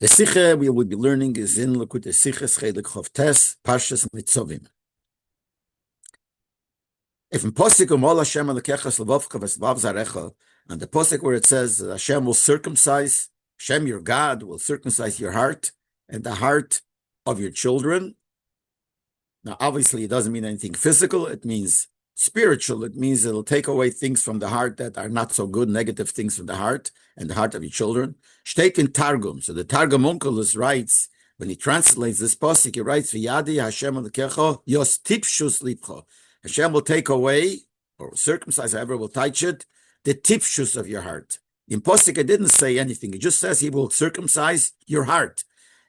The Sikha we will be learning is in Likutei Sichos Chelik Chof Tes, Parshas Nitzavim. If in Posik Ol Hashem Elokechas Levavcha V'Levav Zarecha, and the Posik where it says that Hashem will circumcise, Hashem your God will circumcise your heart and the heart of your children. Now obviously it doesn't mean anything physical, it means spiritual. It means it'll take away things from the heart that are not so good, negative things from the heart and the heart of your children. Steht in Targum. So the Targum Onkelos writes, when he translates this pasuk, he writes, V'yadi Hashem Elokecha yos tipshus lipcha. Hashem will take away, or circumcise, however will touch it, the tipshus of your heart. In pasuk it didn't say anything. It just says he will circumcise your heart.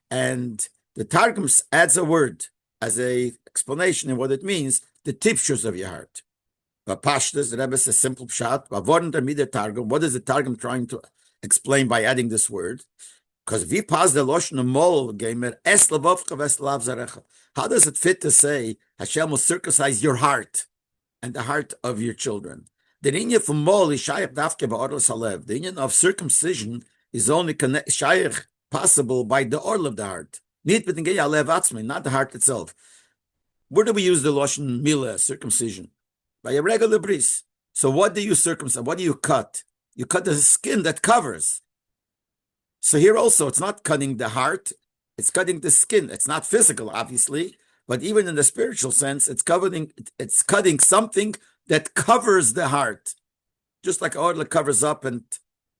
And the Targum adds a word as a explanation of what it means, the tipshus of your heart. But Pashtus, the Rebbe says simple pshat. What is the Targum trying to explain by adding this word? Because we pass the loshon mol gamer es levavcha v'levav zarecha. How does it fit to say Hashem will circumcise your heart and the heart of your children? The inyan from mol is shayach dafke ba'orlas halev. The inyan of circumcision is only shayach possible by the orl of the heart. Not the heart itself. Where do we use the loshon milah, circumcision? By a regular bris. So what do you circumcise? What do you cut? You cut the skin that covers. So here also, it's not cutting the heart, it's cutting the skin. It's not physical, obviously, but even in the spiritual sense, it's cutting something that covers the heart. Just like oil covers up and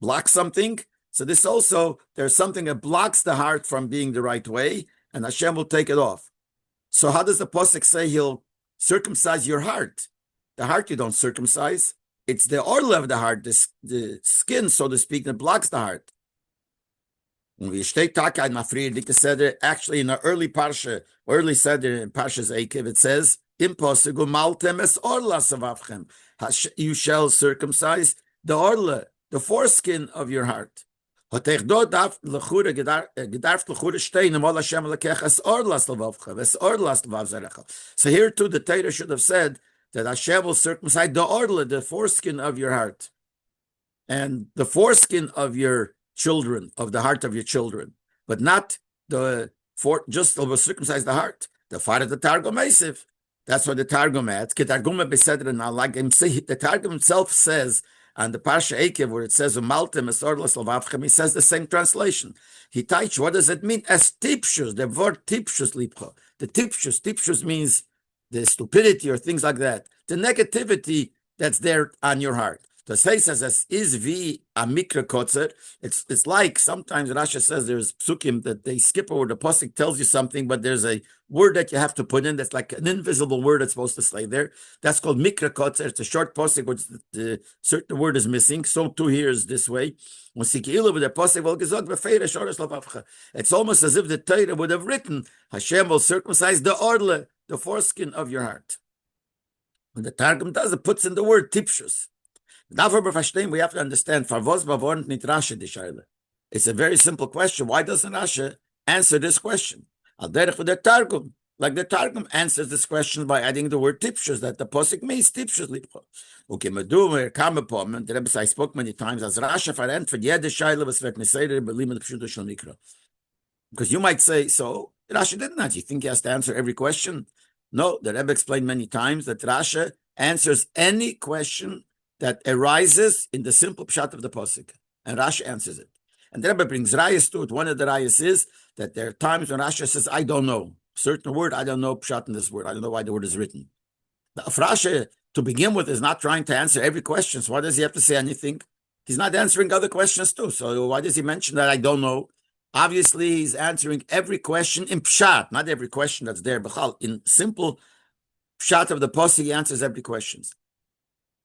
blocks something. So this also, there's something that blocks the heart from being the right way, and Hashem will take it off. So how does the Pasuk say he'll circumcise your heart? The heart you don't circumcise. It's the orla of the heart, the skin, so to speak, that blocks the heart. When we actually in the early parsha, early seder in Parshas Eikev, it says, you shall circumcise the orla, the foreskin of your heart. So here too, the Torah should have said that Hashem will circumcise the orla, the foreskin of your heart, and the foreskin of your children, of the heart of your children, but not just will circumcise the heart. The fire of the Targum Eisiv. That's what the Targum adds. The Targum himself says on the Parsha Eikev, where it says Umaltem es orlas levavchem, he says the same translation. He teaches, what does it mean? As tipshus, the word tipshus lipcha. The tipshus means the stupidity or things like that. The negativity that's there on your heart. The say says as is vi a mikra kotzer. It's like sometimes Rashi says there's psukim that they skip over the pasuk tells you something, but there's a word that you have to put in that's like an invisible word that's supposed to stay there. That's called mikra kotzer. It's a short pasuk which the certain word is missing. So too here is this way. It's almost as if the Torah would have written Hashem will circumcise the orla, the foreskin of your heart. When the Targum does, it puts in the word tipshus. We have to understand, it's a very simple question. Why doesn't Rashi answer this question? Like the Targum answers this question by adding the word tipshus, that the posik means tipshus. The Rebbe I spoke many times as Rashi because you might say, so Rashi didn't answer. You think he has to answer every question? No, the Rebbe explained many times that Rashi answers any question that arises in the simple pshat of the pasuk, and Rashi answers it. And the Rebbe brings rayas to it. One of the rayas is that there are times when Rashi says, I don't know. Certain word, I don't know pshat in this word. I don't know why the word is written. Now, if Rashi, to begin with, is not trying to answer every question, so why does he have to say anything? He's not answering other questions too. So why does he mention that I don't know? Obviously, he's answering every question in pshat, not every question that's there. In simple pshat of the pasuk, he answers every question.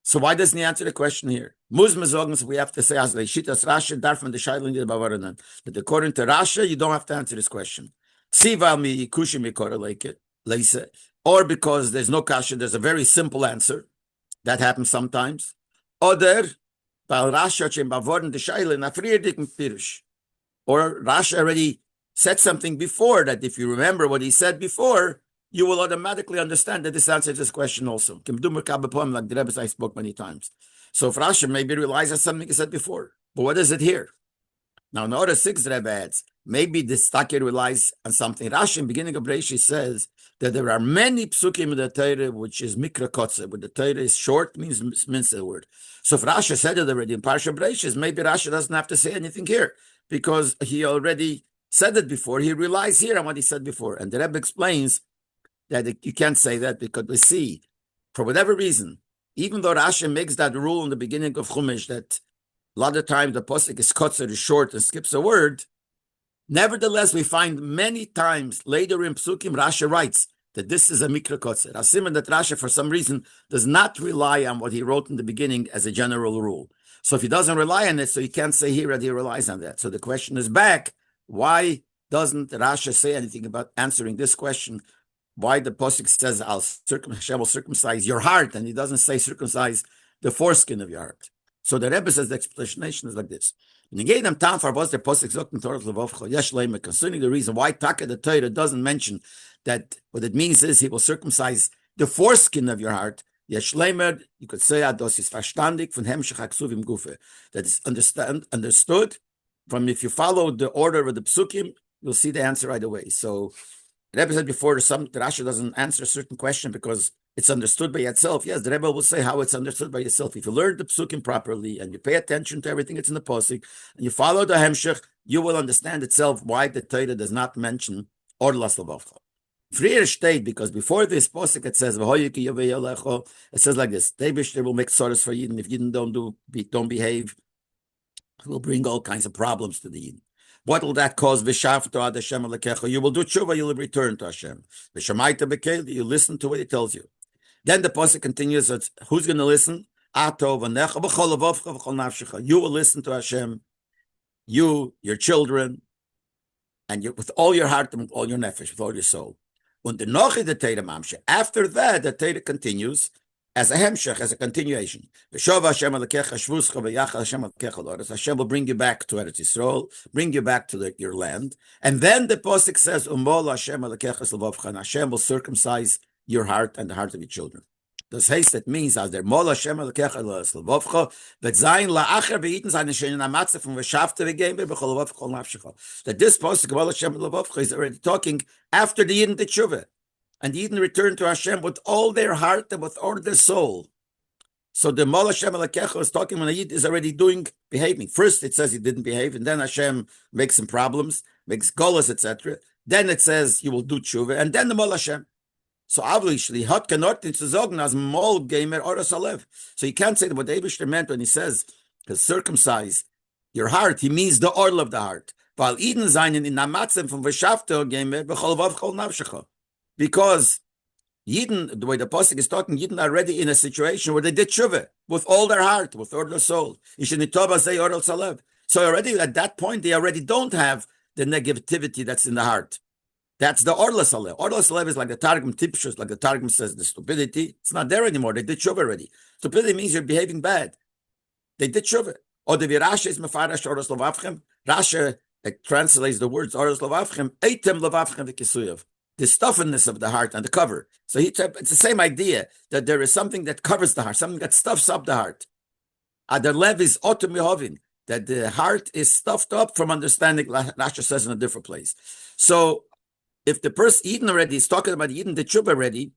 So why doesn't he answer the question here? We have to say that according to Rashi, you don't have to answer this question. Or because there's no kasha, there's a very simple answer. That happens sometimes. Or Rashi already said something before that if you remember what he said before, you will automatically understand that this answers this question also. Like the Rebbe I spoke many times. So if Rashi maybe realizes something he said before, but what is it here? Now, notice 6 Rebbe adds, maybe this Taki relies on something. Rashi in the beginning of Reishi says that there are many psukim in the Torah which is mikra kotze, where the Torah is short, means the word. So if Rashi said it already in Parsha Bereshis, maybe Rashi doesn't have to say anything here because he already said it before. He relies here on what he said before. And the Rebbe explains that you can't say that because we see, for whatever reason, even though Rashi makes that rule in the beginning of Chumash that a lot of times the posuk is kotzer, is short, and skips a word, nevertheless, we find many times later in Psukim, Rashi writes that this is a mikra kotzer. Asimin that Rashi, for some reason, does not rely on what he wrote in the beginning as a general rule. So if he doesn't rely on it, so he can't say here that he relies on that. So the question is back, why doesn't Rashi say anything about answering this question? Why the posuk says, Hashem will circumcise your heart, and he doesn't say circumcise the foreskin of your heart. So the Rebbe says the explanation is like this. Concerning the reason why Taka the Torah doesn't mention that what it means is he will circumcise the foreskin of your heart. You could say that is understood from if you follow the order of the psukim, you'll see the answer right away. So the Rebbe said before, the Rashi doesn't answer a certain question because it's understood by itself. Yes, the Rebbe will say how it's understood by itself. If you learn the psukim properly and you pay attention to everything that's in the posuk and you follow the hemshech, you will understand itself why the Torah does not mention orlas levavcha. Freer state, because before this posuk it says it says like this: Deibishter will make sorrows for Yidden if Yidden don't behave. It will bring all kinds of problems to the Yidden. What will that cause? You will do tshuva, you will return to Hashem. You listen to what he tells you. Then the pasuk continues, who's going to listen? You will listen to Hashem, you, your children, and with all your heart and with all your nefesh, with all your soul. After that, the Torah continues as a hemshech, as a continuation. Hashem will bring you back to Eretz Yisrael, bring you back to your land. And then the pasuk says, Hashem will circumcise your heart and the heart of your children. Das heißt, that means, as der Mol Hashem Elokecha L'Slavovcha, wird sein la'acher beiten seine schönen Amatze von V'shavte v'geim b'chol Lvov v'chol nafshecha. That this pasuk Mol Hashem L'Slavovcha is already talking after the Yidden did tshuva, and the Yidden returned to Hashem with all their heart and with all their soul. So the Mol Hashem Elokecha is talking when the Yid is already behaving. First it says he didn't behave, and then Hashem makes some problems, makes golas, etc. Then it says you will do tshuva, and then the Mol Hashem. So obviously, hat cannot zu sagen as mol gamer or alev. So you can't say that what Eibishter meant when he says to circumcise your heart. He means the oil of the heart. While Eden seinen in namatzem from v'shavto gamer b'chol vav chol nafshecha, because Yidden, the way the pasuk is talking, Yidden are already in a situation where they did tshuva with all their heart, with all their soul. So already at that point, they already don't have the negativity that's in the heart. That's the Orlas Alev. Orlas Alev is like the Targum Tipshus, like the Targum says, the stupidity. It's not there anymore. They did tshuva already. Stupidity means you're behaving bad. They did tshuva. Or the Rashi is Mefarash Orlas Levavchem. Rashi translates the words Orlas Levavchem, Eitem Levavchem v'kisuyev. The stuffiness of the heart and the cover. So it's the same idea that there is something that covers the heart, something that stuffs up the heart. The Lev is Otem Yehovin, that the heart is stuffed up from understanding, Rashi says in a different place. So if the person Eden already is talking about Eden the tshuva already,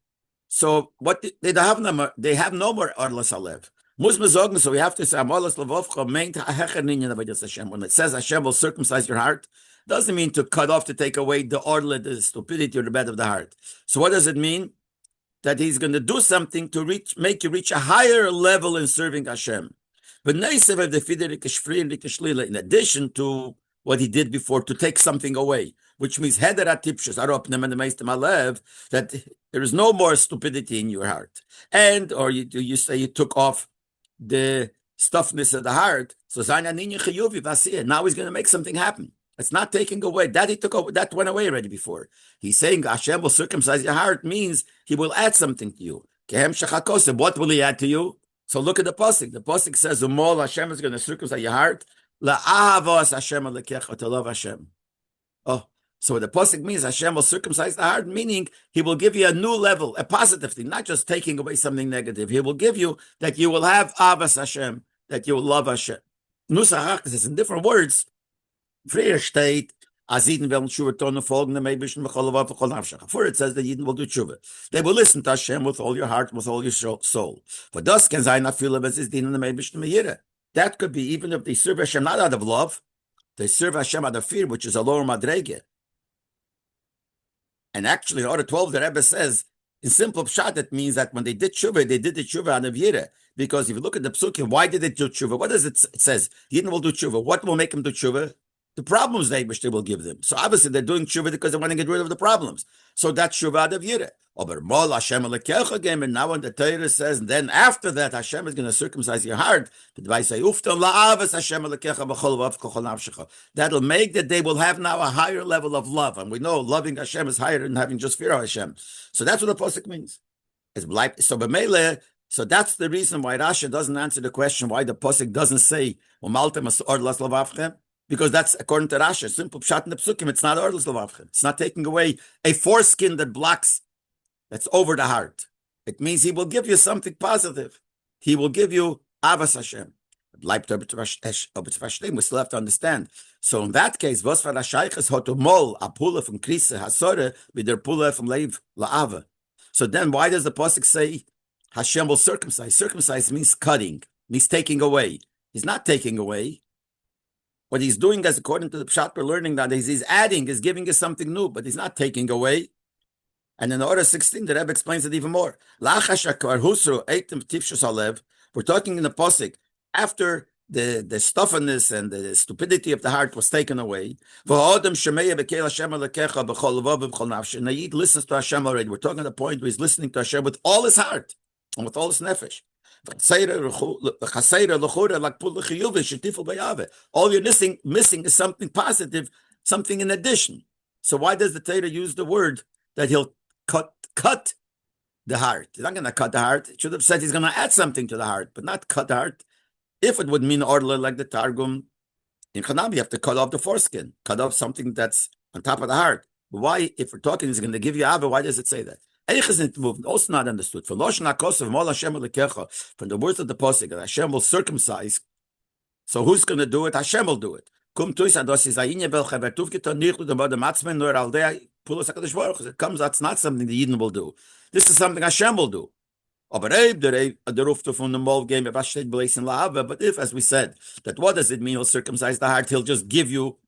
so what they have no more Orlas Alev. So we have to say Orlas Levavcha meint Hashem. When it says Hashem will circumcise your heart, doesn't mean to cut off, to take away the orla, the stupidity or the bed of the heart. So what does it mean? That he's going to do something to make you reach a higher level in serving Hashem. In addition to what he did before, to take something away, which means that there is no more stupidity in your heart. And, or you say you took off the stuffness of the heart, so now he's going to make something happen. It's not taking away. That he took over, that went away already before. He's saying Hashem will circumcise your heart means he will add something to you. What will he add to you? So look at the pasuk. The pasuk says, Hashem is going to circumcise your heart. To love Hashem. Oh, so the pasuk means Hashem will circumcise the heart, meaning he will give you a new level, a positive thing, not just taking away something negative. He will give you that you will have avas Hashem, that you will love Hashem. Nusach is in different words. Freer state, As Yidden werden Tshuva tun folgen dem Eibischen b'chol lavav v'chol nafshecha. For it says that Yidden will do Tshuva. They will listen to Hashem with all your heart, with all your soul. But das can sein afil as is dienen dem Eibischen meyira. That could be even if they serve Hashem not out of love, they serve Hashem out of fear, which is a lower madrege. And actually, in order 12, the Rebbe says, in simple pshat, it means that when they did tshuva, they did the tshuva out of yira. Because if you look at the psukim, why did they do tshuva? What does it says? Yidden will do tshuva. What will make them do tshuva? The problems they will give them. So obviously they're doing tshuva because they want to get rid of the problems. So that's tshuva out of yira. And now when the Torah says, and then after that Hashem is going to circumcise your heart, that'll make that they will have now a higher level of love. And we know loving Hashem is higher than having just fear of Hashem. So that's what the pasuk means. So that's the reason why Rashi doesn't answer the question why the pasuk doesn't say because that's according to Rashi, simple pshat in the psukim. It's not orlas lavavchem. It's not taking away a foreskin that blocks. That's over the heart. It means he will give you something positive. He will give you avas Hashem. Leib, we still have to understand. So in that case, was for Hashayches hotomol a pula from krise hasore with their pula from Leib laava. So then, why does the pasuk say Hashem will circumcise? Circumcise means cutting, means taking away. He's not taking away. What he's doing, as according to the pshat we're learning that he's adding, is giving us something new, but he's not taking away. And in the order 16, the Rebbe explains it even more. We're talking in the pasuk after the stuffiness and the stupidity of the heart was taken away. Nayid listens to Hashem already. We're talking at the point where he's listening to Hashem with all his heart and with all his nefesh. All you're missing is something positive, something in addition. So why does the Torah use the word that he'll cut the heart? He's not going to cut the heart. It should have said he's going to add something to the heart, but not cut the heart. If it would mean order like the Targum, in Chanam, you have to cut off the foreskin, cut off something that's on top of the heart. But why, if we're talking, he's going to give you Ava, why does it say that? Also not understood. From the words of the Pasuk, that Hashem will circumcise. So who's going to do it? Hashem will do it. It comes, that's not something the Yidden will do. This is something Hashem will do. But if, as we said, that what does it mean? He'll circumcise the heart. He'll just give you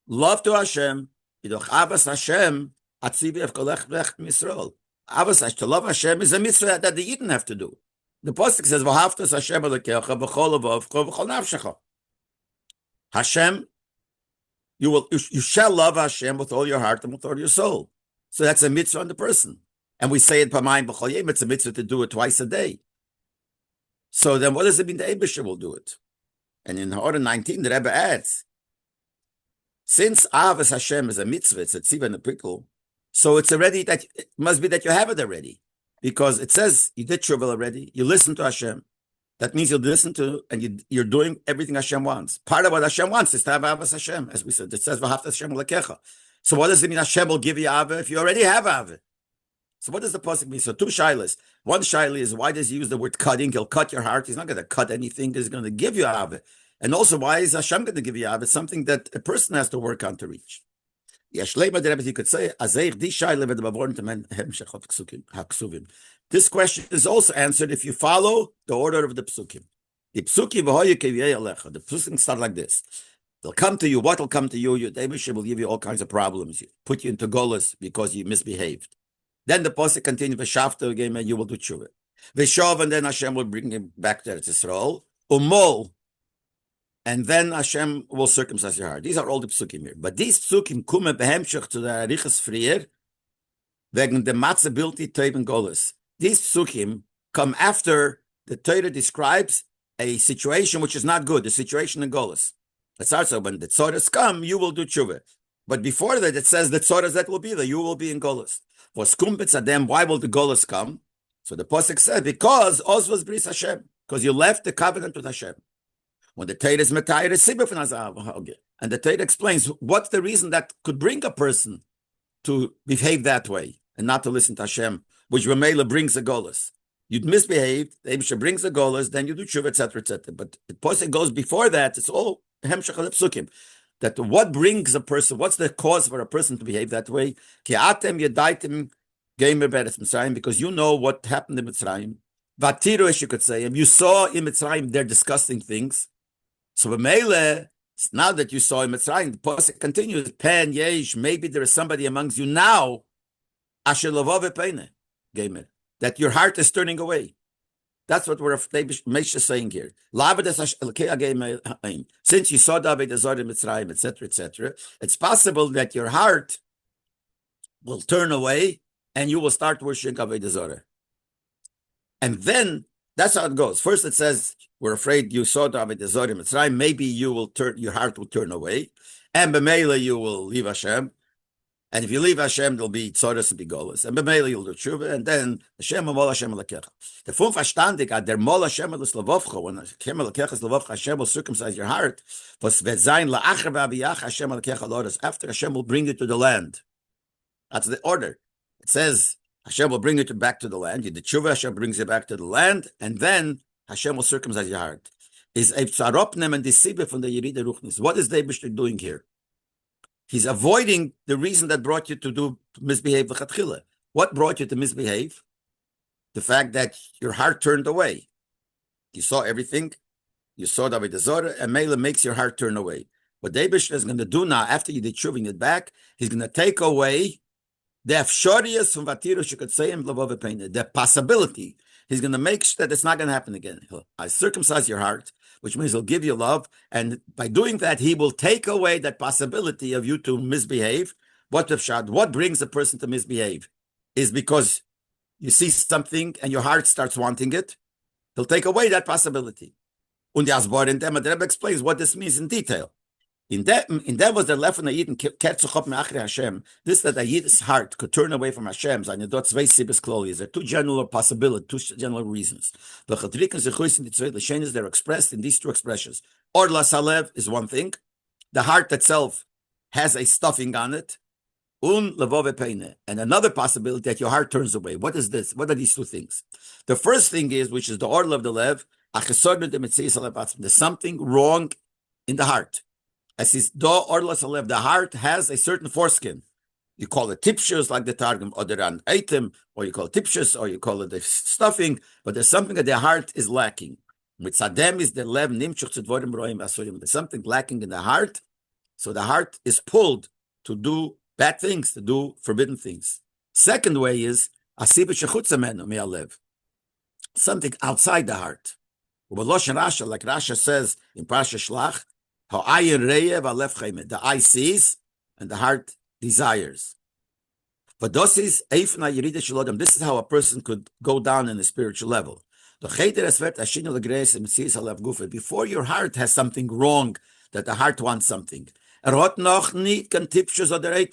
love to Hashem. To love Hashem is a mitzvah that the Yidden have to do. The pasuk says, Hashem, you shall love Hashem with all your heart and with all your soul. So that's a mitzvah on the person. And we say it Pamayim B'chol Yom, it's a mitzvah to do it twice a day. So then what does it mean the Eibusher will do it? And in order 19, the Rebbe adds, since Avas Hashem is a mitzvah, it's a tziva and a prickle, so it's already that it must be that you have it already. Because it says you did tshuva already, you listen to Hashem. That means you listen to and you're doing everything Hashem wants. Part of what Hashem wants is to have Avas Hashem, as we said. It says V'havta Hashem lekecha. So what does it mean Hashem will give you Ava if you already have Ava? So what does the pasuk mean? So two shilas. One shaila is why does he use the word cutting? He'll cut your heart. He's not going to cut anything. He's going to give you Ava. And also, why is Hashem going to give you Ava? It's something that a person has to work on to reach. Yes, Leib, you could say, this question is also answered if you follow the order of the psukim. The psukim start like this. They'll come to you. What will come to you? The Eibusher will give you all kinds of problems. Put you into golas because you misbehaved. Then the pasuk continues, v'shavta again, and you will do tshuva. V'shav, and then Hashem will bring him back to Eretz Yisrael. Umol, and then Hashem will circumcise your heart. These are all the psukim here. But these psukim come behemshach to the Arichas Frier, wegen the matzability teiben golas. These psukim come after the Torah describes a situation which is not good, the situation in golas. That's also when the tzoras come, you will do tshuva. But before that, it says the tzoras that will be there, you will be in golas. For skumpitz adem, why will the golas come? So the pasuk said, because Oz was bris Hashem, because you left the covenant with Hashem. When the Torah is metayir, is sibur from and the Torah explains what's the reason that could bring a person to behave that way and not to listen to Hashem, which Ramela brings a golas. You'd misbehaved, the Eibusher brings a golas, then you do tshuva, etc., etc. But the pasuk goes before that, it's all hemshach al psukim. that what brings a person, what's the cause for a person to behave that way? Because you know what happened in Mitzrayim. Vatiru, as you could say, and you saw in Mitzrayim their disgusting things. So now that you saw in Mitzrayim, the pasuk continues, Pen Yesh, maybe there is somebody amongst you now, Asher Lavov Peine, that your heart is turning away. That's what we're saying here. Since you saw David Azor in Mitzrayim, etc., it's possible that your heart will turn away and you will start worshiping Avodah Zarah. And then that's how it goes. First, it says, we're afraid you saw David Azor in Mitzrayim. Maybe your heart will turn away. And b'meila, you will leave Hashem. And if you leave Hashem, there'll be tzoros and bigolos. And b'meila, you'll do tshuva. And then Hashem will mol Hashem alakecha. The fun verstandig at der mol Hashem alaslavovcha. When Hashem alakecha slavovcha, Hashem will circumcise your heart. Was vet la'acher v'abiyach Hashem alakecha loras. After Hashem will bring you to the land. That's the order. It says Hashem will bring you back to the land. You did tshuva, Hashem brings you back to the land, and then Hashem will circumcise your heart. Is a tzaropnem and disibe from the Yerida Ruchnis. What is the Eibishter doing here? He's avoiding the reason that brought you to misbehave v'chatchila. What brought you to misbehave? The fact that your heart turned away. You saw everything. You saw David Azor, and Mela makes your heart turn away. What the Eibishter is going to do now, after you did tshuva it back, he's going to take away the afshorius from Vatiru, you could say him, the possibility. He's going to make sure that it's not going to happen again. I circumcise your heart, which means he'll give you love. And by doing that, he will take away that possibility of you to misbehave. What brings a person to misbehave is because you see something and your heart starts wanting it. He'll take away that possibility. And the Rebbe explains what this means in detail. In that was the left of the Yidden Hashem. This that the Yid's heart could turn away from Hashem. There are two general possibilities, two general reasons. They're expressed in these two expressions. Orla Salev is one thing. The heart itself has a stuffing on it. And another possibility that your heart turns away. What is this? What are these two things? The first thing is, which is the Orla of the Lev, there's something wrong in the heart. As is the heart has a certain foreskin. You call it tipshus, like the Targum, or the item, or you call it tipshus, or you call it the stuffing, but there's something that the heart is lacking. Mitzadem is the lev nimchuch tzedvorim roim asurim. There's something lacking in the heart, so the heart is pulled to do bad things, to do forbidden things. Second way is asiba shechutza menu me'alev, something outside the heart. Like Rasha says in Parasha Shlach, the eye sees and the heart desires. But this is how a person could go down in the spiritual level. Before your heart has something wrong, that the heart wants something.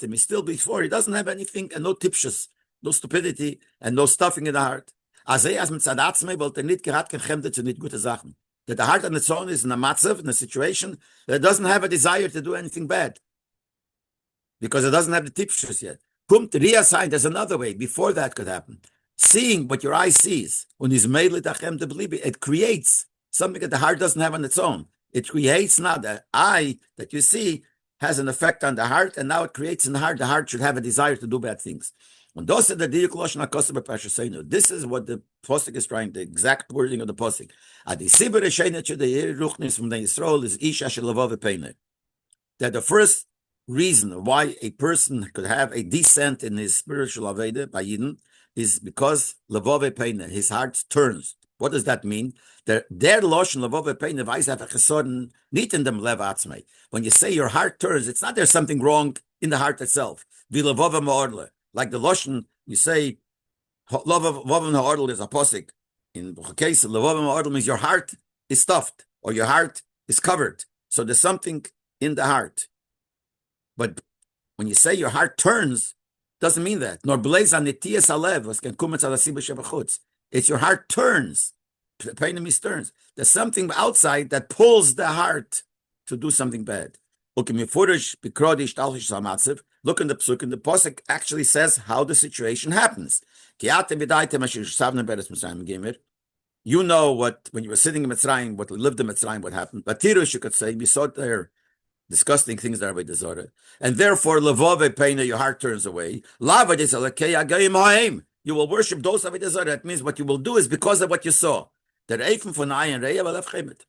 He's still before, he doesn't have anything and no tipshus, no stupidity and no stuffing in the heart. That the heart on its own is in a matzav, in a situation that it doesn't have a desire to do anything bad. Because it doesn't have the tipshus yet. Sign, there's another way, before that could happen. Seeing what your eye sees, it creates something that the heart doesn't have on its own. It creates now the eye that you see has an effect on the heart, and now it creates in the heart should have a desire to do bad things. This is what the Pasuk is trying, the exact wording of the Pasuk. That the first reason why a person could have a descent in his spiritual Aveda by Yidden is because Levove Peine, his heart turns. What does that mean? Their Loshon Levove Peine weiß have a nicht in dem Lev Atzmei. When you say your heart turns, it's not there's something wrong in the heart itself. Wie Levove Ma'orle. Like the Loshon, you say, Levove Ma'orle is a posik. In the case of Levove Ma'orle means your heart is stuffed or your heart is covered. So there's something in the heart. But when you say your heart turns, doesn't mean that. Nor blaze on nitiyas alev was can kumetz alasiba shebachutz. It's your heart turns. Pain means turns. There's something outside that pulls the heart to do something bad. Look in the psuk, and the pasuk actually says how the situation happens. You know what when you were sitting in Mitzrayim, what lived in Mitzrayim, what happened. But Tirush, you could say, we saw there disgusting things that are avodah zarah, and therefore levove peina, your heart turns away. Lavad is alakei agayim ha'im. You will worship those avodah zarah. That means what you will do is because of what you saw. The reifim von ayin reya v'lev chemet.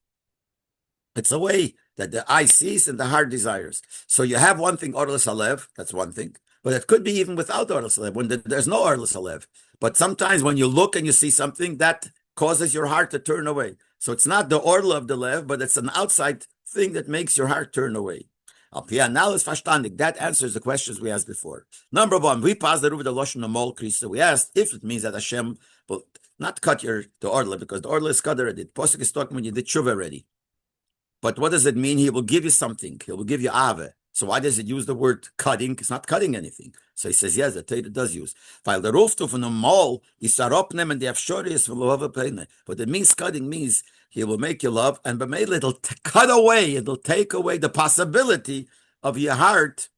It's a way that the eye sees and the heart desires. So you have one thing, orlas alev, that's one thing. But it could be even without orlas alev, when there's no orlas alev. But sometimes when you look and you see something, that causes your heart to turn away. So it's not the orla of the lev, but it's an outside thing that makes your heart turn away. Now is verstandig. That answers the questions we asked before. Number one, we passed the lashon amol krisa. We asked if it means that Hashem will not cut the orla, because the orla is cut already. The posuk is talking when you did tshuva already. But what does it mean? He will give you something. He will give you ave. So why does it use the word cutting? It's not cutting anything. So he says, yes, the Torah does use. While the roof from the mall is saropnem and the afshorius from love pain. But it means cutting means he will make you love, and b'meila it'll cut away. It'll take away the possibility of your heart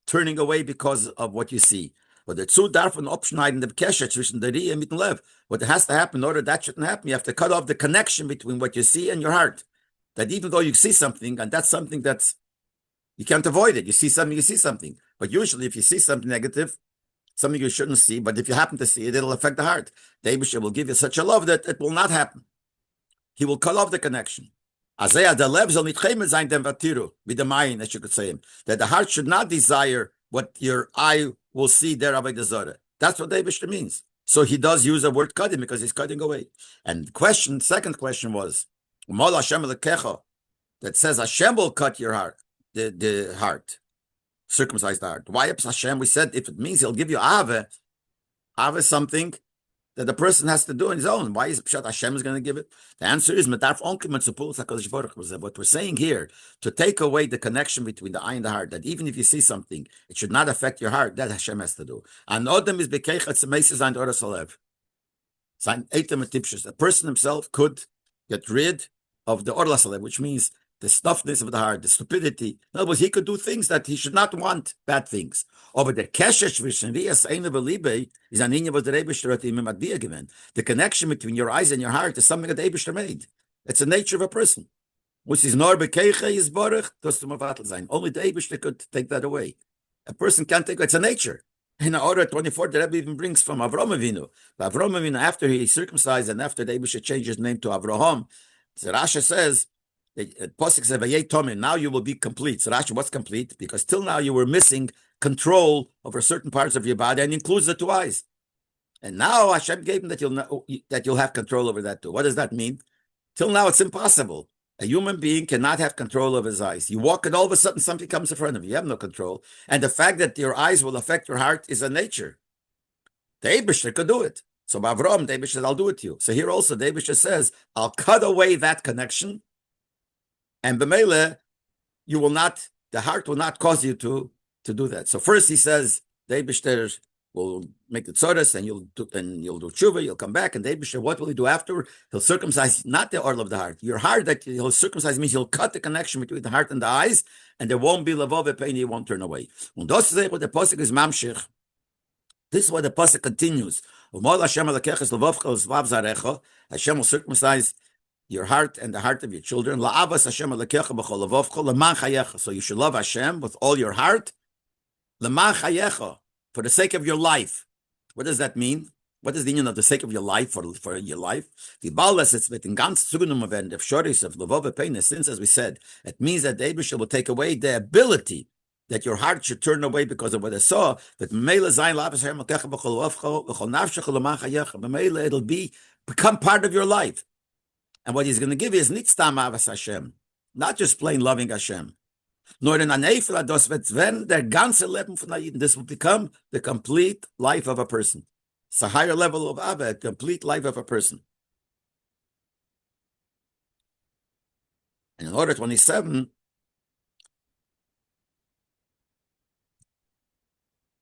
turning away because of what you see. But the two darfen opschneiden the kesher zwischen der Rie and lev. What has to happen in order that shouldn't happen, you have to cut off the connection between what you see and your heart. That even though you see something, and that's something that's, you can't avoid it. You see something. But usually if you see something negative, something you shouldn't see, but if you happen to see it, it'll affect the heart. The Eibusher will give you such a love that it will not happen. He will cut off the connection. As you could say, that the heart should not desire what your eye will see there by the Zorah. That's what the Eibusher means. So he does use the word cutting because he's cutting away. And second question was, that says Hashem will cut your heart, the heart, circumcise the heart. Why Hashem? We said if it means he'll give you ave is something that the person has to do on his own. Why is Pshat Hashem is going to give it? The answer is what we're saying here, to take away the connection between the eye and the heart, that even if you see something, it should not affect your heart. That Hashem has to do. And Odem is the person himself could get rid of the orlas alev, which means the stuffness of the heart, the stupidity. In other words, he could do things that he should not want, bad things. Over the keshesh v'shenrias eine v'libe is an inyan was the Rebbe at him at Bia given. The connection between your eyes and your heart is something that the Rebbe made. It's the nature of a person. Which is nor bekeiche is borich, das to mavatl sein. Only the Rebbe could take that away. A person can't take it. It's a nature. In order 24, the Rebbe even brings from Avram Avinu. Avram Avinu, after he circumcised and after the Rebbe changed his name to Avraham, so Rashi says, Posik says, now you will be complete. So Rashi, what's complete? Because till now you were missing control over certain parts of your body, and includes the two eyes. And now Hashem gave him that you'll have control over that too. What does that mean? Till now it's impossible. A human being cannot have control of his eyes. You walk and all of a sudden something comes in front of you. You have no control. And the fact that your eyes will affect your heart is a nature. The Eibusher could do it. So Avram, the Eibusher says, I'll do it to you. So here also, the Eibusher says, I'll cut away that connection, and b'meile, you will not, the heart will not cause you to do that. So first he says, the Eibusher will make the tzoros, and you'll do tshuva, you'll come back, and the Eibusher, what will he do after? He'll circumcise not the oil of the heart. Your heart that he'll circumcise means he'll cut the connection between the heart and the eyes, and there won't be lavov pain, he won't turn away. Und das ist what the pasuk is mamshich. This is why the pasuk continues. Hashem will circumcise your heart and the heart of your children. So you should love Hashem with all your heart. For the sake of your life. What does that mean? What is the meaning of the sake of your life, for your life? The Balas, it's with ganz zugenommen werden, the Shoris of Levove Pain, since, as we said, it means that the Eibusher will take away the ability that your heart should turn away because of what I saw. That it'll become part of your life. And what he's going to give you is Nitzavim avas Hashem, not just plain loving Hashem. Nor in an Eifel, der ganze Leben von Aiden. This will become the complete life of a person. It's a higher level of Ava, a complete life of a person. And in order 27,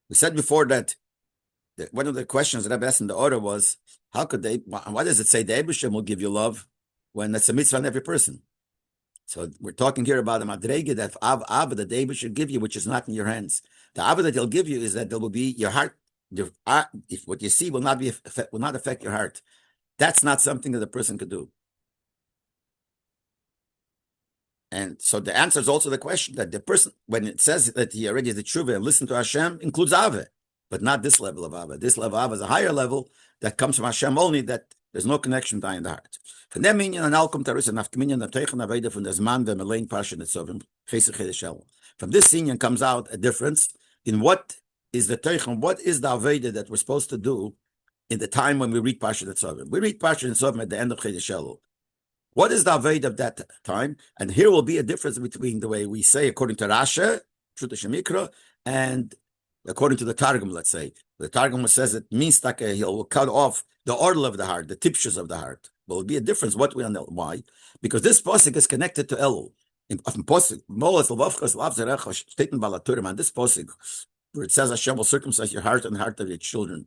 we said before that one of the questions that I've asked in the order was, how could they, why does it say the Eibusher will give you love when that's a mitzvah on every person? So we're talking here about a madrege that Ava that the Eibusher should give you, which is not in your hands. The Ava that he'll give you is that there will be your heart. If what you see will not affect your heart. That's not something that a person could do. And so the answer is also the question that the person, when it says that he already did tshuva and listened to Hashem, includes Ave, but not this level of Ave. This level of Ave is a higher level that comes from Hashem only, that there's no connection in the heart. From dem minyan an alkum tarus and afkminyan ateichen aveda from the zman v'melein parsha Nitzavim chesed chedeshel. From this inyan comes out a difference in what is the teichen, what is the aveda that we're supposed to do in the time when we read parsha Nitzavim. We read parsha Nitzavim at the end of chedeshel. What is the Aved of that time? And here will be a difference between the way we say, according to Rasha, Mikra, and according to the Targum, let's say. The Targum says it means that he'll cut off the order of the heart, the tipshus of the heart. But it will be a difference. What we know. Why? Because this posik is connected to Elul. In posik, on this posik, where it says Hashem will circumcise your heart and the heart of your children.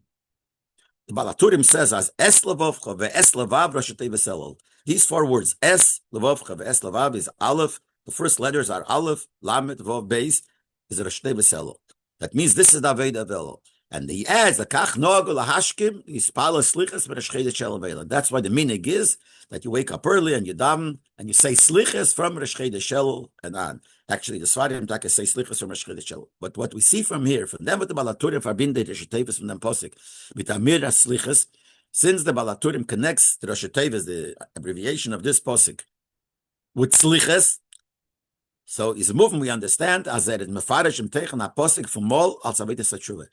The Balaturim says as Es Levavcha ve'es Levav Rashatei v'Selol. These 4 words, Es Levavcha ve'es Levav, is Aleph. The first letters are Aleph, Lamed, Vav, Beis, is Rashatei v'Selol. That means this is the Aveda of Elul. And he adds, L'kach nogu lahashkim, yispala slichas v'rashchei d'shel avela. That's why the minig is that you wake up early and you daven and you say slichas from rashchei d'shel and on. Actually, the Svarim Taka say slichas from rashchei d'shel. But what we see from here, from them with the Balaturim verbindet the Rashatevus from them posik with Amir slichas, since the Balaturim connects the Rashatevus, the abbreviation of this posik, with slichas, so is a movement we understand as that it mefarish im teichen a posik from mol als avedis hatshuva.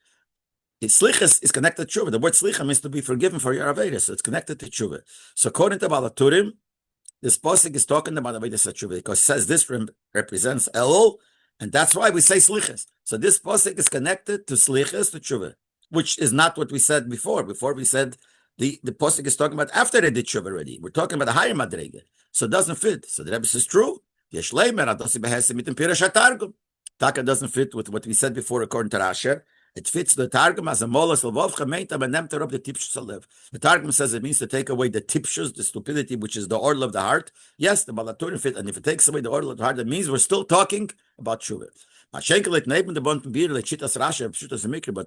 Slichas is connected to tshuva. The word slicha means to be forgiven for your avedis, so it's connected to tshuva. So according to Balaturim, this posik is talking about avedis tshuva because it says this represents Elul, and that's why we say slichas. So this posik is connected to slichas to tshuva, which is not what we said before. Before we said the posik is talking about after they did tshuva already. We're talking about a higher madrega, so it doesn't fit. So the Rebbe says true. Yesh Leib Taka doesn't fit with what we said before according to Rasha. It fits the Targum as a molas levavcha meita and nemter of the tipshus alev. The Targum says it means to take away the tipshus, the stupidity, which is the order of the heart. Yes, the Balaturim fit, and if it takes away the order of the heart, that means we're still talking about tshuva. But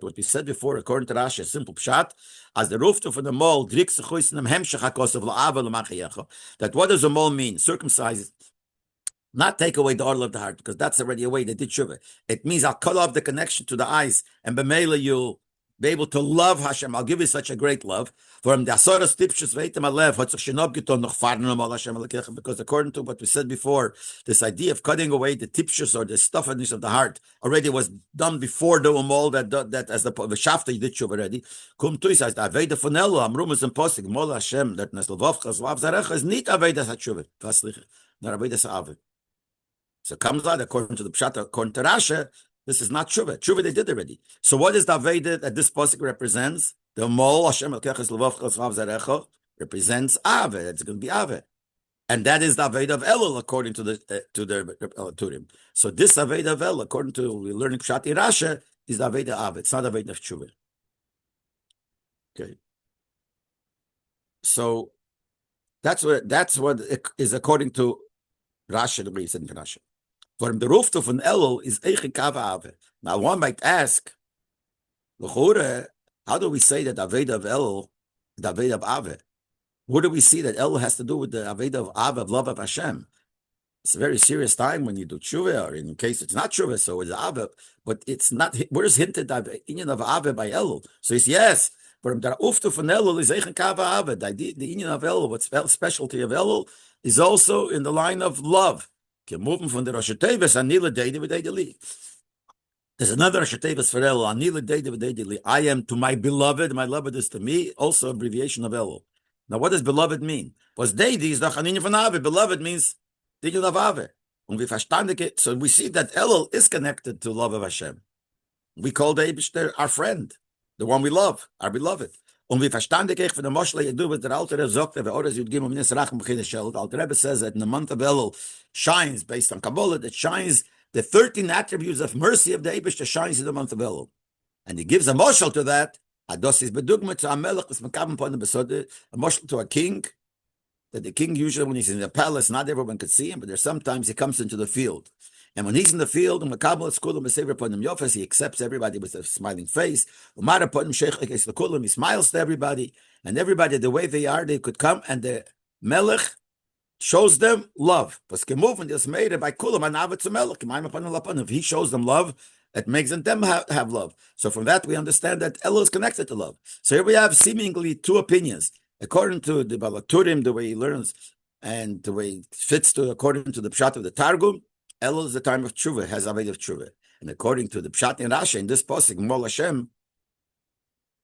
what we said before, according to Rashi, simple pshat, as the roof of the mole, that what does a mole mean? Circumcise. Not take away the order of the heart, because that's already away. They did tshuva. It means I'll cut off the connection to the eyes, and b'meila you'll be able to love Hashem. I'll give you such a great love. Because according to what we said before, this idea of cutting away the tipshus or the stuffiness of the heart already was done before the umol that as the shafta you did tshuva already. Kum tu says the aveda fonelu amrumas and posig mol Hashem that neslavavchas vav zarecha is not aveda hatshuva. Not aveda sa'avid. So it comes out, according to the Pshat, according to Rasha, this is not Tshuva. Tshuva they did already. So what is the Aveda that this Pasuk represents? The Mol, Hashem, Elkeches, Levavchas, Vav Zarecha, represents Ave. It's going to be Ave. And that is the Aveda of Elul, according to the Turim. So this Aveda of Elul, according to we're learning Pshat in Rasha, is the Aveda Ave. It's not Aveda of Tshuva. Okay. So that's what it is according to Rasha, the way he said in Rasha. For the roof of an Elul is Eiche Kava Ave. Now one might ask, how do we say that Aveda of Elul, the Aveda of Ave? What do we see that Elul has to do with the Aveda of Ave, of love of Hashem? It's a very serious time when you do tshuva, or in case it's not tshuva, so it's Ave, but it's not. Where is hinted the union of Ave by Elul? So it's yes. But the roof of an Elul is Eiche Kava Ave. The union of Elul, what's specialty of Elul, is also in the line of love. There's another Rashatevas for Elul. I am to my beloved is to me, also abbreviation of Elul. Now, what does beloved mean? Was Deidi is the Chanin von Ave. Beloved means Dinyan of Ave. So we see that Elul is connected to love of Hashem. We call the Eibishter our friend, the one we love, our beloved. Und wir verstanden ich von der Moschle, du with der Alter sagt, der Ores Yud Gimel Minas Rachem B'chid Shel. The Alter Rebbe says that in the month of Elul shines, based on Kabbalah, that shines the 13 attributes of mercy of the Eibishter shines in the month of Elul. And he gives a moshel to that, Adosis Bedugma to Amelech, is Mekabim Pon Besode, a moshel to a king, that the king usually when he's in the palace, not everyone could see him, but there's sometimes he comes into the field. And when he's in the field, he accepts everybody with a smiling face. He smiles to everybody, and everybody, the way they are, they could come, and the melech shows them love. If he shows them love, it makes them have love. So from that, we understand that Elul is connected to love. So here we have seemingly two opinions. According to the Balaturim, the way he learns, and the way it fits to according to the Pshat of the Targum, Elul is the time of Tshuva, has Aved of Tshuva. And according to the Pshat in Rashi, in this Pasuk, Mol Hashem,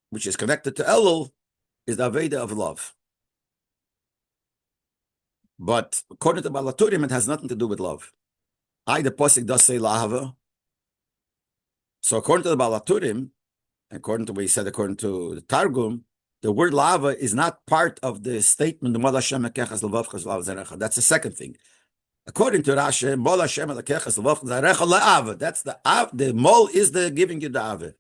which is connected to Elul, is the Aved of love. But according to Balaturim, it has nothing to do with love. The Pasuk does say Lahava. So according to the Balaturim, according to what he said, according to the Targum, the word Lahava is not part of the statement, that's the second thing. According to Rashi, that's the mol is the giving you the ave.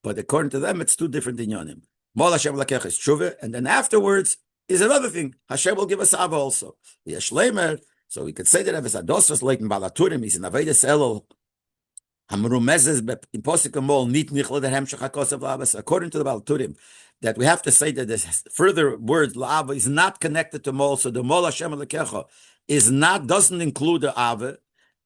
But according to them, it's two different inyanim. Mol Hashem Lakecha is tshuva, and then afterwards is another thing. Hashem will give us ave also. So we could say that if it's adosas like in Balaturim, he's in Avedis Elul. According to the Balaturim, that we have to say that this further word la'ava is not connected to mol, so the mol Hashem Lakecha doesn't include the ave.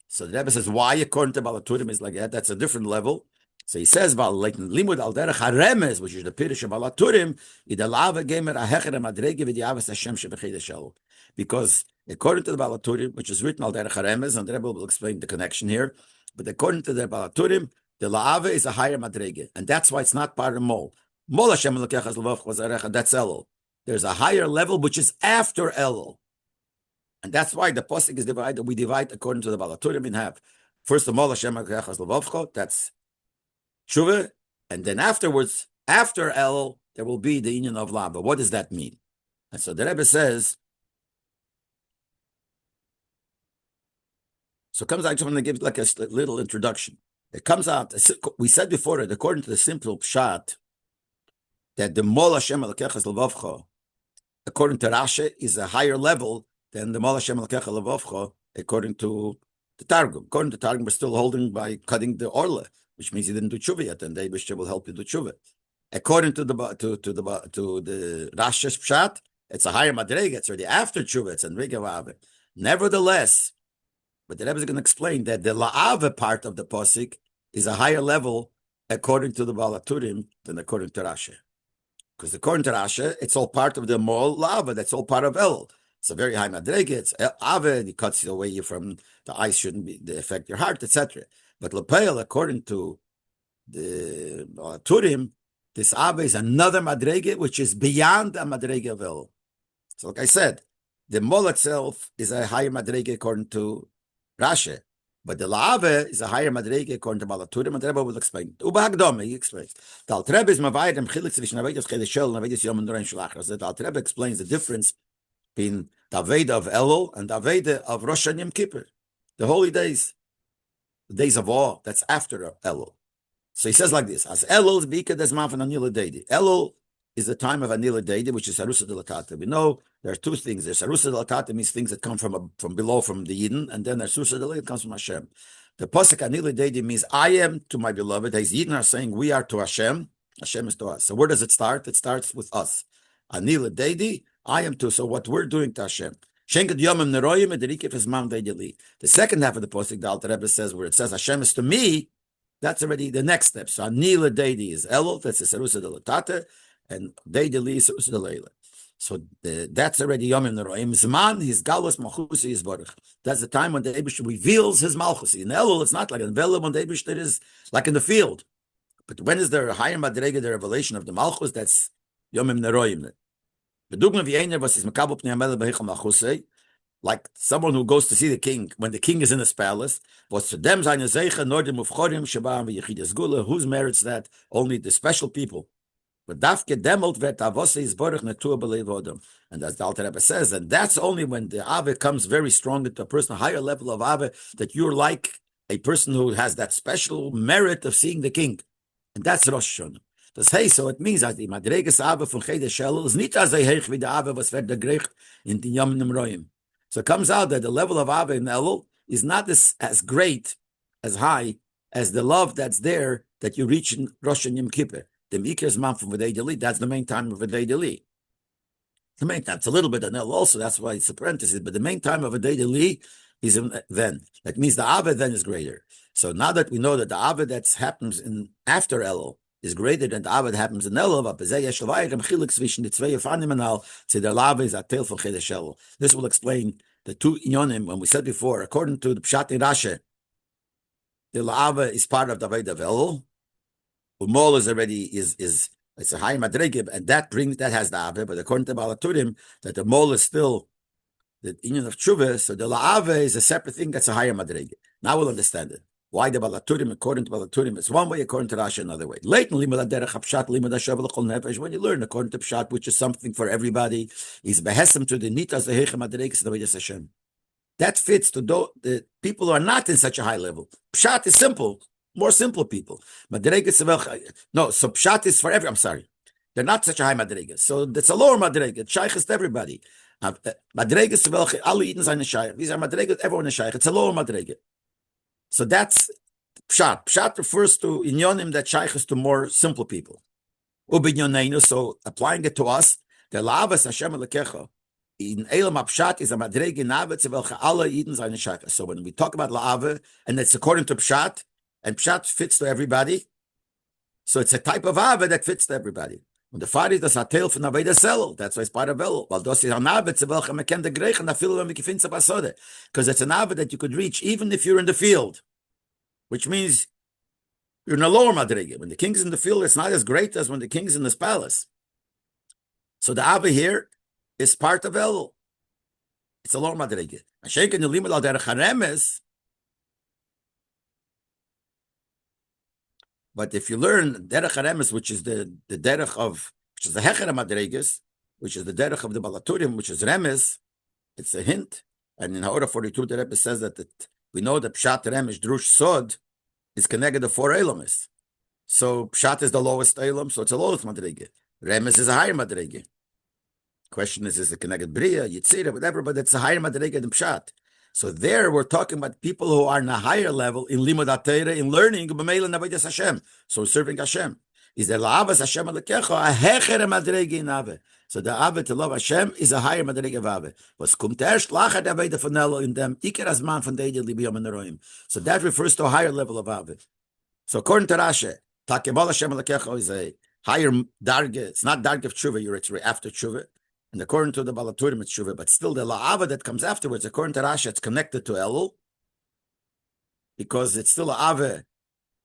So the Rebbe says why according to Balaturim is like that. That's a different level. So he says like limud al derech haremes, which is the pirish of Balaturim, idalava gamer ahecher madrege v'diavas Hashem shebechideshel. Because according to the Balaturim, which is written al derech haremes, and the Rebbe will explain the connection here. But according to the Balaturim, the la'ava is a higher madrege, and that's why it's not part of mol. Mol Hashem Lekechas Levavcha Zarecha, that's Elul. There's a higher level which is after Elul. And that's why the Pasuk is divided. We divide according to the Balaturim in half. First, the Mol Hashem Lekechas Levavcha, that's Tshuva. And then afterwards, after Elul, there will be the union of Lava. What does that mean? And so the Rebbe says, so it comes out, I just want to give like a little introduction. It comes out, we said before that according to the simple pshat, that the Mol Hashem Elokechas Levavcha, according to Rashi, is a higher level than the Mol Hashem Elokechas Levavcha, according to the Targum. According to Targum, we're still holding by cutting the orla, which means he didn't do tshuva yet, and the Eibishter will help you do tshuva. According to the Rashi's pshat, it's a higher madrega. It's already after tshuva. It's in Rigavav. Nevertheless, but the Rebbe is going to explain that the la'ava part of the posik is a higher level according to the Balaturim than according to Rashi. Because according to Rashi, it's all part of the mol la'ava. That's all part of El. It's a very high madrega. It's ave, and it cuts away you from the eyes shouldn't affect your heart, etc. But Lepeil, according to the Balaturim, this ave is another madrega which is beyond the madrega of El. So, like I said, the mol itself is a higher madrega according to Rashi, but the la'ave is a higher madrege according to Balaturim, and the Rebbe will explain. Ubahagdom, he explains. The Alter Rebbe is mavayim chilik tzvishn avedus chedeshel and avedus yom and shalachar. So the Alter Rebbe explains the difference between the Aveda of Elul and the Aveda of Rosh and Yom Kippur, the holy days, the days of awe. That's after Elul. So he says like this: as Elul bika desman from Anila Deidi. Elul is the time of Anila Deidi, which is Sarusa de Latata. We know there are two things. There's Sarusa de Latata means things that come from below, from the Yidden, and then there's Sarusa de Latata comes from Hashem. The Pasuk Anila Deidi means I am to my beloved. As Yidden are saying we are to Hashem, Hashem is to us. So where does it start? It starts with us. Anila Deidi, I am to. So what we're doing to Hashem. The second half of the Pasuk, the Alter Rebbe says, where it says Hashem is to me, that's already the next step. So Anila Deidi is Elul, that's the Sarusa de Latata, and Deideli is Sarusa de Leila. So that's already Yomim Neroim. Zman, his Galus Malchusi is Baruch. That's the time when the Eibishter reveals his Malchusi. In Elul, it's not like in Velum when the Eibishter is like in the field. But when is there a higher Madrega, the revelation of the Malchus? That's Yomim Neroim. Like someone who goes to see the king when the king is in his palace. Whose merits that? Only the special people. But dafke demelt vet avose is borach natur belev odom, and as the Alter Rebbe says, and that's only when the ave comes very strong into a person, a higher level of ave, that you're like a person who has that special merit of seeing the king, and that's Rosh Hashanah. Das heißt, so it means that the madreges ave von Chedesh Elul is nicht as heich wie der ave was wird der Gericht in den Yom Roim. So it comes out that the level of ave in Elul is not as great, as high as the love that's there that you reach in Rosh and Yom Kippur. The Mikras man from V'dei Deli, that's the main time of V'dei Deli. The main time, it's a little bit an El also, that's why it's a parenthesis, but the main time of a day li is then. That means the Ave then is greater. So now that we know that the Ave that happens in after Elul is greater than the Ave that happens in Elul, this will explain the two inyonim when we said before, according to the Pshat in Rashi, the La'ava is part of the Aved of Elul. Umol is already it's a high madrege, and that has the Ave, but according to Balaturim, that the mol is still the union of tshuva, so the La'ave is a separate thing that's a higher madrege. Now we'll understand it. Why the Balaturim, according to Balaturim, it's one way, according to Rashi, another way. When you learn according to Pshat, which is something for everybody, is behesem to the nitas the heicha madreges the way Hashem. That fits to the people who are not in such a high level. Pshat is simple, more simple people. So Pshat is for every. I'm sorry, they're not such a high madreges. So it's a lower madreges. Shaykh is to everybody. Madreges alle Eden seine Shaykh. These are madreges. Everyone is Shaykh. It's a lower madreges. So that's Pshat. Pshat refers to inyonim that Shaykh is to more simple people. So applying it to us, the La'avas Hashem Elekecha in Elam Pshat is a madrege navet welche alle Eden seine Shaykh. So when we talk about La'ava, and it's according to Pshat, and Pshat fits to everybody, so it's a type of Ava that fits to everybody. When the Fari does Hatel from Aveda Sel, that's why it's part of Elul. While those is an Ava, it's welche meken de Grechen, na filu mikifinza basode, because it's an Ava that you could reach even if you're in the field, which means you're in a lower madrege. When the king's in the field, it's not as great as when the king's in his palace. So the Ava here is part of Elul. It's a lower madrege. But if you learn derech haremes, which is the derech of, which is the hecher madreges, which is the derech of the balaturim, which is remes, it's a hint. And in Ha'ora 42, the Rebbe says that we know that pshat remes drush sod is connected to 4 elamis. So pshat is the lowest elam, so it's a lowest madrege. Remes is a higher madrege. Question is it connected bria, yitzira, whatever, but it's a higher madrege than pshat. So there we're talking about people who are in a higher level in limud atayra, in learning b'meila navadas Hashem, so serving Hashem. Is the la'avas Hashem alekecha a hecher madrege in ave. So the ave to love Hashem is a higher madrege of ave. Was kumt erst lachat aveda fanel in them iker azman von deide libiyam neroim. So that refers to a higher level of ave. So according to Rashi, takebal Hashem alekecha is a higher darge. It's not darge of tshuva. It's after tshuva. And according to the Balaturim, it's Shuvah, but still the La'ava that comes afterwards, according to Rashi, it's connected to Elul, because it's still a Ave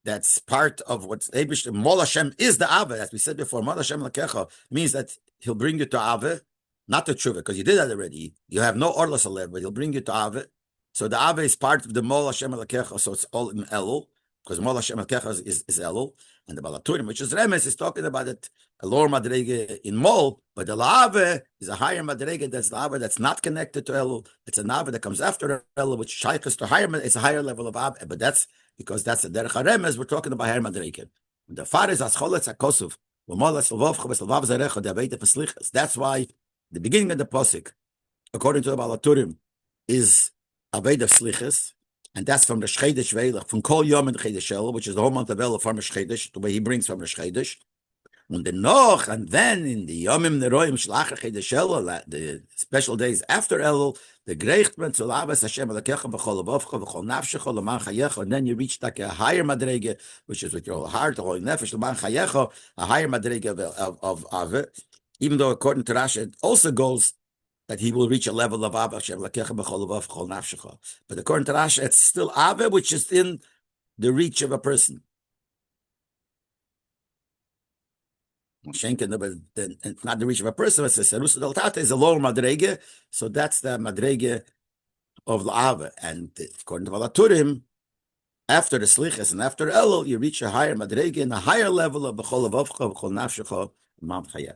that's part of what's Eibush. Mol Hashem is the Ave, as we said before. Mol Hashem Lakecha means that he'll bring you to Ave, not to Shuvah, because you did that already. You have no Orlas Alev, but he'll bring you to Ave. So the Ave is part of the Mol Hashem Lakecha, so it's all in Elul, because Mol Hashem Lakecha is Elul. And the Balaturim, which is Remes, is talking about it, a lower madrege in Mol, but the La'ave is a higher madrege. That's La'ave that's not connected to Elul. It's a Na'ave that comes after Elul, which shaykhs to higher. It's a higher level of Ave, but that's because that's the Derech HaRemes. We're talking about higher madrege. The Far is Ascholetz HaKosov. That's why the beginning of the posik, according to the Balaturim, is Aved of Slichas. And that's from the Shchedesh Veilach, from Kol Yom and Chedesh El, which is the whole month of El from the Shchedesh, the way he brings from the Shchedesh. And then in the Yomim Neroim Shlachar Chedesh El, the special days after El, the Greichtman Tzolabas Hashem Alakecha V'chol Avovcha V'chol Nafshecha L'man Chayecha, and then you reach like a higher madrege, which is with your whole heart, the whole nefesh L'man Chayecha, a higher madrege of Ave. Even though according to Rashi, it also goes that he will reach a level of Abba, but according to Rashi, it's still Abba, which is in the reach of a person. Schenken, but it's not the reach of a person. It's a Sarusa del Tata is a lower madrege, so that's the madrege of the Abba. And according to Valaturim, after the Slichas and after Elul, you reach a higher madrege and a higher level of B'chol Avavcha, B'chol Nafshecha, Mam Chayeh.